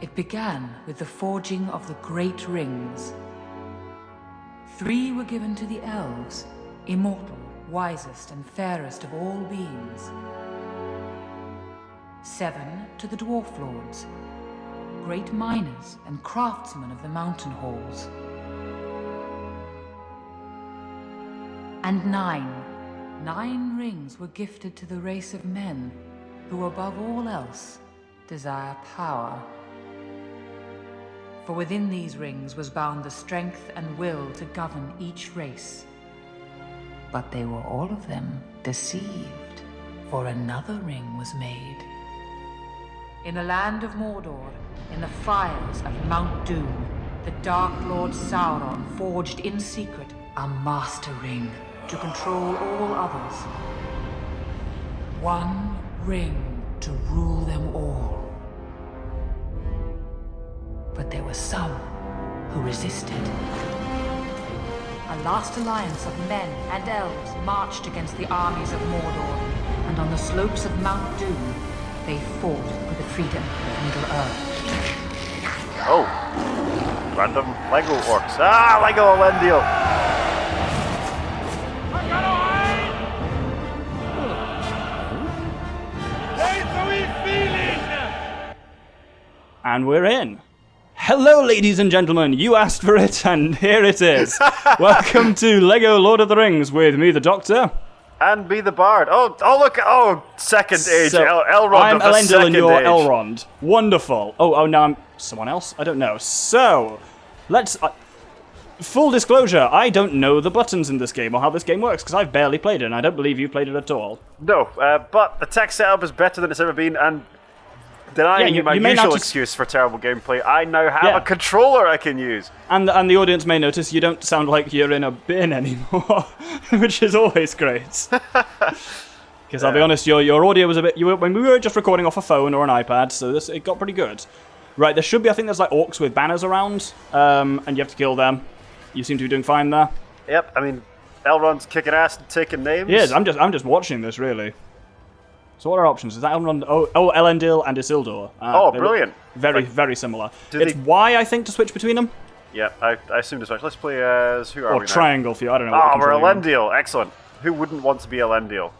It began with the forging of the Great Rings. 3 were given to the elves, immortal, wisest and fairest of all beings. 7 to the dwarf lords, great miners and craftsmen of the mountain halls. And 9 rings were gifted to the race of men who above all else desire power. For within these rings was bound the strength and will to govern each race. But they were all of them deceived, for another ring was made. In the land of Mordor, in the fires of Mount Doom, the Dark Lord Sauron forged in secret a master ring to control all others. 1 ring to rule them all. But there were some who resisted. A last alliance of men and elves marched against the armies of Mordor, and on the slopes of Mount Doom, they fought for the freedom of Middle-earth. Oh, random Lego orcs. Ah, Lego Eärendil. And we're in. Hello, ladies and gentlemen. You asked for it, and here it is. Welcome to Lego Lord of the Rings with me, the Doctor. And be the bard. Oh, look. Oh, second age. Elrond I'm of the Eärendil second and you're age. Elrond. Wonderful. Oh, now I'm someone else? I don't know. So, let's... full disclosure, I don't know the buttons in this game or how this game works, because I've barely played it, and I don't believe you've played it at all. No, but the tech setup is better than it's ever been, and denying my usual excuse for terrible gameplay, I now have a controller I can use. And the audience may notice you don't sound like you're in a bin anymore, which is always great. Because I'll be honest, your audio was a bit... when we were just recording off a phone or an iPad, so it got pretty good. Right, there should be... I think there's like orcs with banners around, and you have to kill them. You seem to be doing fine there. Yep, I mean, Elrond's kicking ass and taking names. Yes, I'm just watching this, really. So what are our options? Is that Elrond? Oh, Eärendil and Isildur. Brilliant. Very similar. It's Y, I think, to switch between them. Yeah, I assume as much. Let's play as... Who are we now? Or triangle for you, I don't know. Oh, we're Eärendil. Excellent. Who wouldn't want to be Eärendil?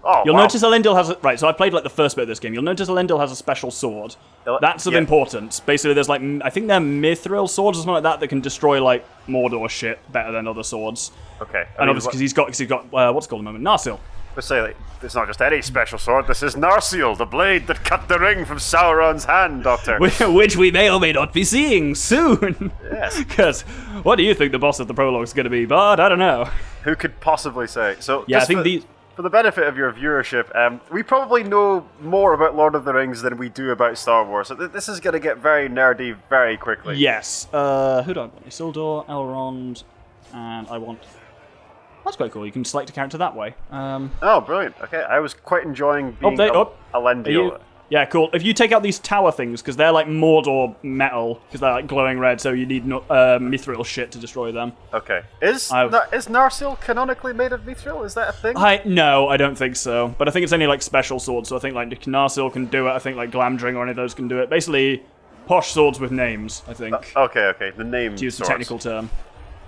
Oh, You'll notice Eärendil has... Right, so I played like the first bit of this game. You'll notice Eärendil has a special sword. That's of importance. Basically, there's like... I think they're Mithril swords or something like that can destroy like Mordor shit better than other swords. Okay. And obviously because he's got what's it called at the moment? Narsil. Let's say, like, it's not just any special sword. This is Narsil, the blade that cut the ring from Sauron's hand, Doctor. Which we may or may not be seeing soon. Yes. Because what do you think the boss of the prologue is going to be, Bard? I don't know. Who could possibly say? So, yeah, I think for the benefit of your viewership, we probably know more about Lord of the Rings than we do about Star Wars. So this is going to get very nerdy very quickly. Yes. Who do I want? Isildur, Elrond, and I want... That's quite cool. You can select a character that way. Oh, brilliant. Okay, I was quite enjoying being Eärendil. Yeah, cool. If you take out these tower things, because they're like Mordor metal, because they're like glowing red, so you need Mithril shit to destroy them. Okay. Is Narsil canonically made of Mithril? Is that a thing? No, I don't think so. But I think it's only like special swords, so I think like Narsil can do it. I think like Glamdring or any of those can do it. Basically, posh swords with names, I think. Okay. The name to use the technical term.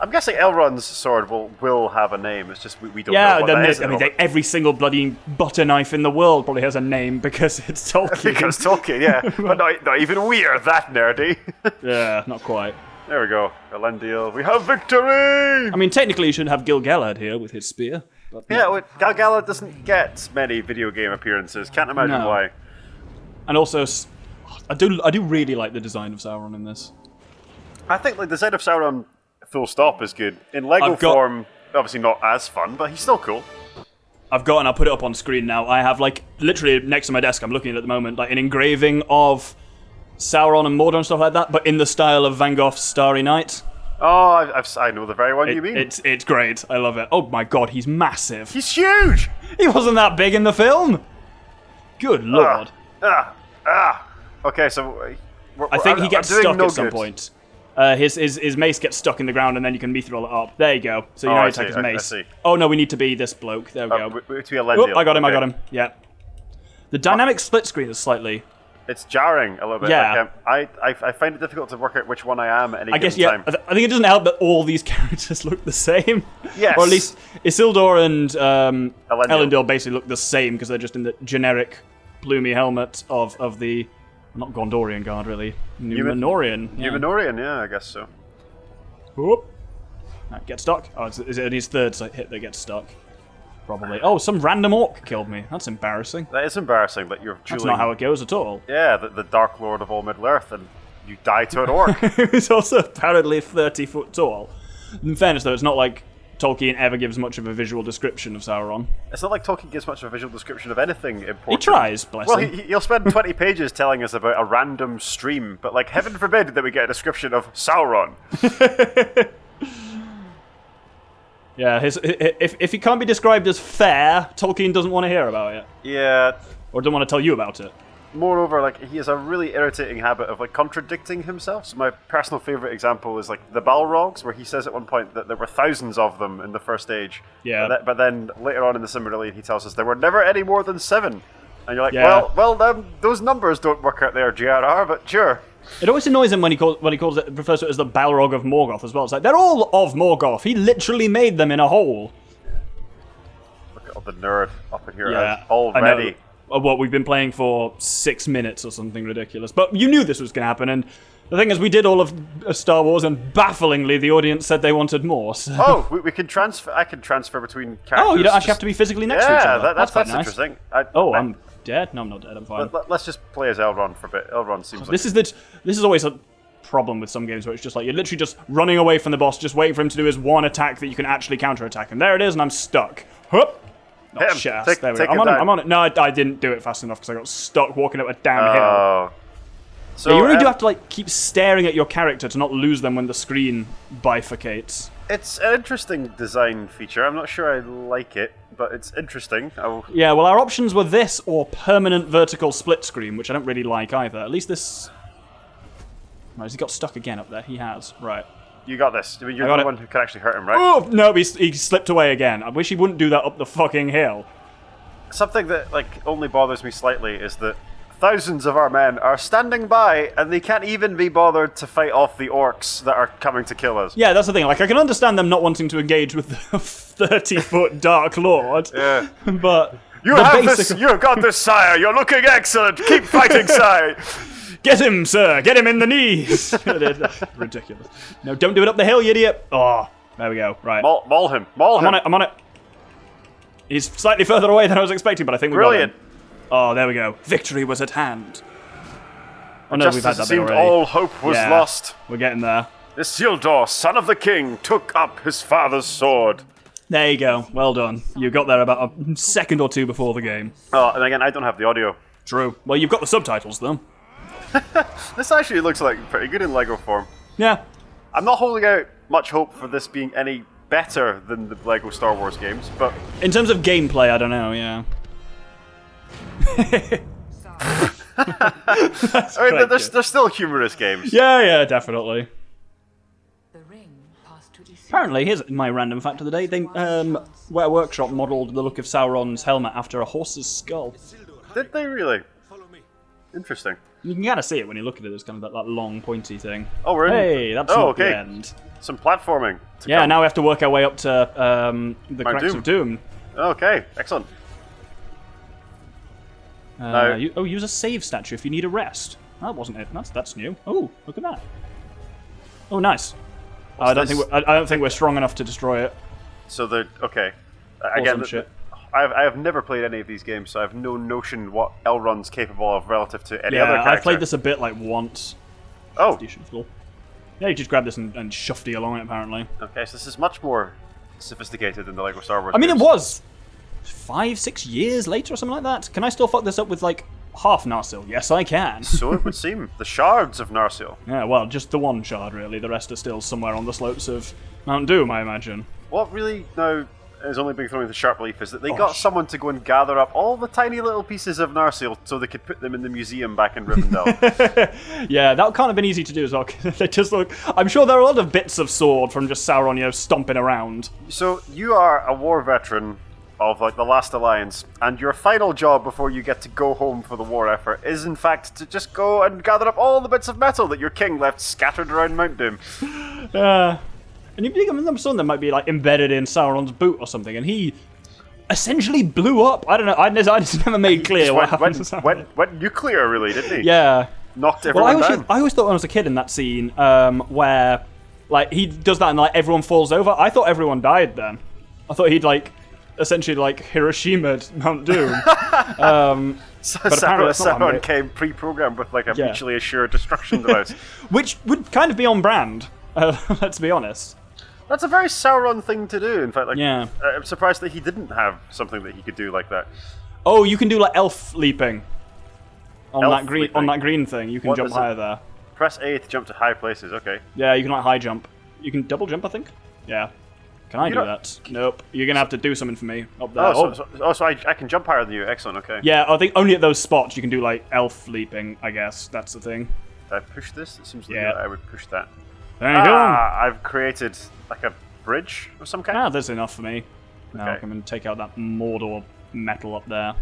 I'm guessing Elrond's sword will have a name. It's just we don't know what that is. I mean, every single bloody butter knife in the world probably has a name because it's Tolkien. Because Tolkien, yeah. But not even we are that nerdy. Yeah, not quite. There we go. Eärendil. We have victory! I mean, technically you should have Gil-galad here with his spear. But yeah, Gil-galad doesn't get many video game appearances. Can't imagine why. And also, I do really like the design of Sauron in this. I think the design of Sauron... full stop is good. In Lego form, obviously not as fun, but he's still cool. I'll put it up on screen now. I have, like, literally next to my desk, I'm looking at it at the moment, like, an engraving of Sauron and Mordor and stuff like that, but in the style of Van Gogh's Starry Night. Oh, I know the very one you mean. It's great. I love it. Oh my god, he's massive. He's huge! He wasn't that big in the film! Good lord. Okay, so... I think he gets stuck at some point. His mace gets stuck in the ground, and then you can mithril it up. There you go. So you know how to attack his mace. I see. Oh no, we need to be this bloke. There we go. We need to be Eärendil. I got him. Yeah. The dynamic split screen is slightly It's jarring a little bit. Yeah. Like, I find it difficult to work out which one I am at any given time. I think it doesn't help that all these characters look the same. Yes. Or at least Isildur and Eärendil basically look the same because they're just in the generic ploomy helmet of the... Not Gondorian guard, really. Numenorian. Numenorian, yeah, I guess so. Whoop. Right, get stuck. Oh, is it his third hit that gets stuck? Probably. Oh, some random orc killed me. That's embarrassing. That is embarrassing that you're dueling... That's not how it goes at all. Yeah, the Dark Lord of all Middle-earth, and you die to an orc. Who's also apparently 30 foot tall. In fairness, though, it's not like Tolkien ever gives much of a visual description of Sauron. It's not like Tolkien gives much of a visual description of anything important. He tries, bless him. Well, he'll spend 20 pages telling us about a random stream, but, like, heaven forbid that we get a description of Sauron. Yeah, if he can't be described as fair, Tolkien doesn't want to hear about it. Yeah. Or doesn't want to tell you about it. Moreover, like, he has a really irritating habit of, like, contradicting himself. So my personal favourite example is, like, the Balrogs, where he says at one point that there were thousands of them in the First Age. Yeah. But then later on in the Silmarillion, he tells us there were never any more than 7. And you're like, Yeah. well, those numbers don't work out there, JRR, but sure. It always annoys him when he refers to it as the Balrog of Morgoth as well. It's like, they're all of Morgoth. He literally made them in a hole. Look at all the nerd up in here Yeah, already. What, we've been playing for 6 minutes or something ridiculous. But you knew this was going to happen, and the thing is, we did all of Star Wars, and bafflingly, the audience said they wanted more. So. Oh, we can transfer. I can transfer between characters. Oh, you don't actually have to be physically next to each other. Yeah, that's quite nice. interesting. I'm dead? No, I'm not dead. I'm fine. Let's just play as Elrond for a bit. Elrond seems like... This is always a problem with some games where it's just like, you're literally just running away from the boss, just waiting for him to do his one attack that you can actually counterattack. And there it is, and I'm stuck. Hup! Oh, shit ass. There we go. I'm on it. No, I didn't do it fast enough because I got stuck walking up a damn hill. So you really do have to like keep staring at your character to not lose them when the screen bifurcates. It's an interesting design feature. I'm not sure I like it, but it's interesting. Yeah, well, our options were this or permanent vertical split screen, which I don't really like either. At least this... Right, has he got stuck again up there? He has. Right. You got this. I mean, you're the one who can actually hurt him, right? Oh, no, he slipped away again. I wish he wouldn't do that up the fucking hill. Something that, like, only bothers me slightly is that thousands of our men are standing by, and they can't even be bothered to fight off the orcs that are coming to kill us. Yeah, that's the thing. Like, I can understand them not wanting to engage with the 30-foot Dark Lord. Yeah. But... You have got this, sire. You're looking excellent. Keep fighting, sire. Get him, sir! Get him in the knees! Ridiculous. No, don't do it up the hill, you idiot! Oh, there we go. Right. Maul him. I'm on it. He's slightly further away than I was expecting, but I think we got him. Oh, there we go. Victory was at hand. Oh no, we've had that bit already. All hope was lost. We're getting there. Isildur, son of the king, took up his father's sword. There you go. Well done. You got there about a second or two before the game. Oh, and again, I don't have the audio. True. Well, you've got the subtitles, though. This actually looks like pretty good in Lego form. Yeah. I'm not holding out much hope for this being any better than the Lego Star Wars games, but... In terms of gameplay, I don't know, yeah. I mean, they're still humorous games. Yeah, definitely. Apparently, here's my random fact of the day. They, Weta Workshop modelled the look of Sauron's helmet after a horse's skull. Did they really? Interesting. You can kind of see it when you look at it. It's kind of that long, pointy thing. Oh, we're in. Hey, that's not the end. Some platforming. Yeah, now we have to work our way up to the Cracks of Doom. Okay, excellent. Use a save statue if you need a rest. That wasn't it. That's new. Oh, look at that. Oh, nice. I don't think we're strong enough to destroy it. So okay. Again, I have never played any of these games, so I have no notion what Elrond's capable of relative to any other character. I've played this a bit like once. Oh. Yeah, you just grab this and shuffle along it, apparently. Okay, so this is much more sophisticated than the Lego Star Wars games. It was 5-6 years later or something like that. Can I still fuck this up with, like, half Narsil? Yes, I can. So it would seem. The shards of Narsil. Yeah, well, just the one shard, really. The rest are still somewhere on the slopes of Mount Doom, I imagine. What really now is only being thrown into sharp relief is that they got someone to go and gather up all the tiny little pieces of Narsil so they could put them in the museum back in Rivendell. Yeah, that can't have been easy to do as well. They just look. I'm sure there are a lot of bits of sword from just Sauron, stomping around. So you are a war veteran of like the last alliance, and your final job before you get to go home for the war effort is in fact to just go and gather up all the bits of metal that your king left scattered around Mount Doom. And you think some of them might be like embedded in Sauron's boot or something, and he essentially blew up. I don't know. I just never made clear what happened to Sauron. Went nuclear, really, didn't he? Yeah. Knocked everyone down. I always thought when I was a kid in that scene where like he does that and like everyone falls over. I thought everyone died then. I thought he'd like essentially like Hiroshima'd Mount Doom. Sauron came pre-programmed with like a mutually assured destruction device. Which would kind of be on brand, let's be honest. That's a very Sauron thing to do, in fact. Like, yeah. I'm surprised that he didn't have something that he could do like that. Oh, you can do like elf leaping. On Elf that green leaping. On that green thing, you can jump higher there. Press A to jump to high places, okay. Yeah, you can like high jump. You can double jump, I think? Yeah. Can I do that? Nope. You're going to have to do something for me up there. So I can jump higher than you. Excellent, okay. Yeah, I think only at those spots you can do, like, elf leaping, I guess. That's the thing. Did I push this? It seems like I would push that. There you go. I've created, like, a bridge of some kind. That's enough for me. Now I can take out that Mordor metal up there.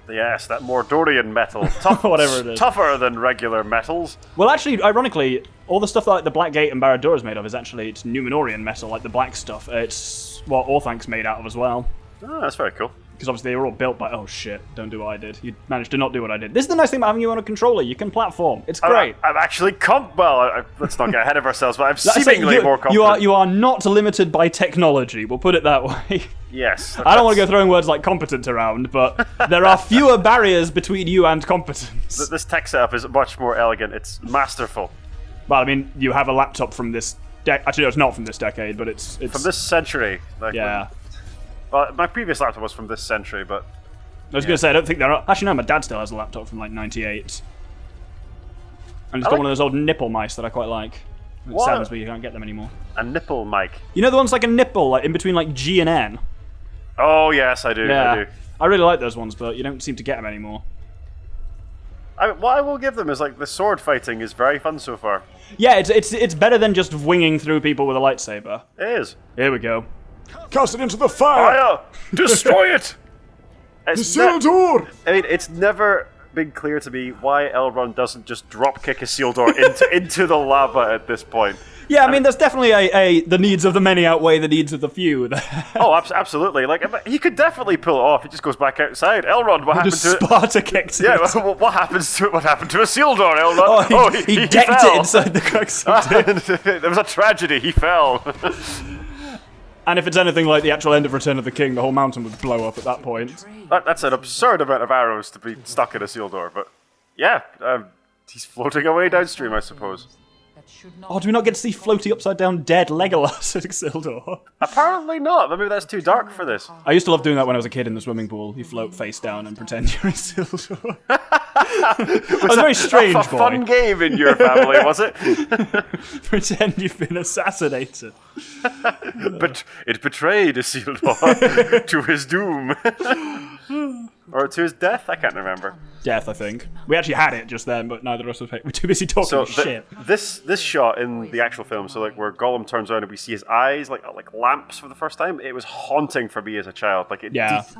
Yes, that Mordorian metal. Whatever it is. Tougher than regular metals. Well, actually, ironically, all the stuff that like, the Black Gate and Barad-dûr is made of is actually it's Númenórean metal, like the black stuff. It's what Orthank's made out of as well. Oh, that's very cool. Because obviously they were all built by... Oh, shit. Don't do what I did. You managed to not do what I did. This is the nice thing about having you on a controller. You can platform. It's great. I'm actually... let's not get ahead of ourselves, but I'm seemingly more confident. You are not limited by technology. We'll put it that way. Yes. I don't want to go throwing words like competent around, but there are fewer barriers between you and competence. This tech setup is much more elegant. It's masterful. Well, I mean, you have a laptop from this... Actually, no, it's not from this decade, but it's... From this century. Yeah. Well, my previous laptop was from this century, but... I was going to say, I don't think there are... Actually, no, my dad still has a laptop from, like, 98. And it's got one of those old nipple mice that I quite like. It saddens me you can't get them anymore. A nipple mic? You know the ones like a nipple, like, in between, like, G and N? Oh, yes, I do. Yeah. I do. I really like those ones, but you don't seem to get them anymore. What I will give them is, like, the sword fighting is very fun so far. Yeah, it's better than just winging through people with a lightsaber. It is. Here we go. Cast it into the fire! Fire! Destroy it! Isildur! I mean, it's never been clear to me why Elrond doesn't just drop kick Isildur into the lava at this point. Yeah, I mean, there's definitely the needs of the many outweigh the needs of the few. Oh, absolutely. Like, he could definitely pull it off. He just goes back outside. Elrond, what happened to it? Sparta kicked it. Yeah, what happens to it? What happened to Isildur, Elrond? He decked it inside the crux of it. There was a tragedy. He fell. And if it's anything like the actual end of Return of the King, the whole mountain would blow up at that point. That's an absurd amount of arrows to be stuck in Isildur, but yeah, he's floating away downstream, I suppose. Oh, do we not get to see floaty upside down dead Legolas at Isildur? Apparently not. Maybe that's too dark for this. I used to love doing that when I was a kid in the swimming pool. You float face down and pretend you're Isildur. I was a very strange boy. A fun game in your family, was it? Pretend you've been assassinated. But it betrayed Isildur to his doom. Or to his death? I can't remember. Death, I think. We actually had it just then, but neither of us were too busy talking shit. This shot in the actual film, so like where Gollum turns around and we see his eyes like lamps for the first time, it was haunting for me as a child. Like it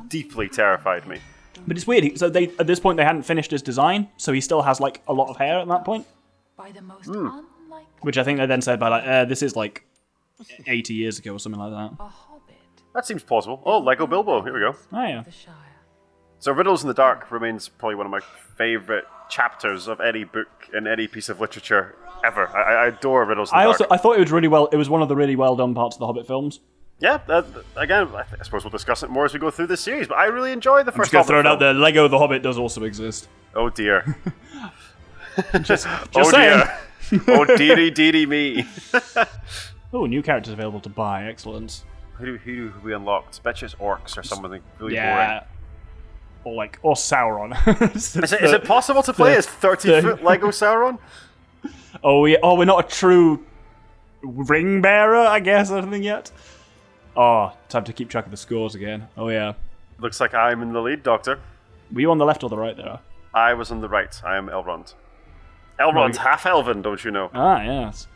deeply terrified me. But it's weird. So at this point they hadn't finished his design, so he still has like a lot of hair at that point. By the most unlikely, which I think they then said by like this is like 80 years ago or something like that. a hobbit. That seems plausible. Oh, Lego Bilbo. Here we go. Oh yeah. The Shire. So Riddles in the Dark remains probably one of my favourite chapters of any book in any piece of literature ever. I adore Riddles in the Dark. I thought it was really well. It was one of the really well done parts of the Hobbit films. Yeah, again, I suppose we'll discuss it more as we go through this series, but I really enjoy the first Hobbit. Hobbit I'm just going to throw it out there. Lego The Hobbit does also exist. Oh dear. just oh saying. Dear. Oh dearie me. Oh, new characters available to buy. Excellent. Who do we unlocked? Bet you it's orcs or something really boring. Or Sauron. Is it possible to play as 30-foot Lego Sauron? We're not a true ring bearer, I guess, I don't think yet. Oh, time to keep track of the scores again. Oh yeah. Looks like I'm in the lead, Doctor. Were you on the left or the right there? I was on the right. I am Elrond. Elrond's half elven, don't you know? Ah, yes.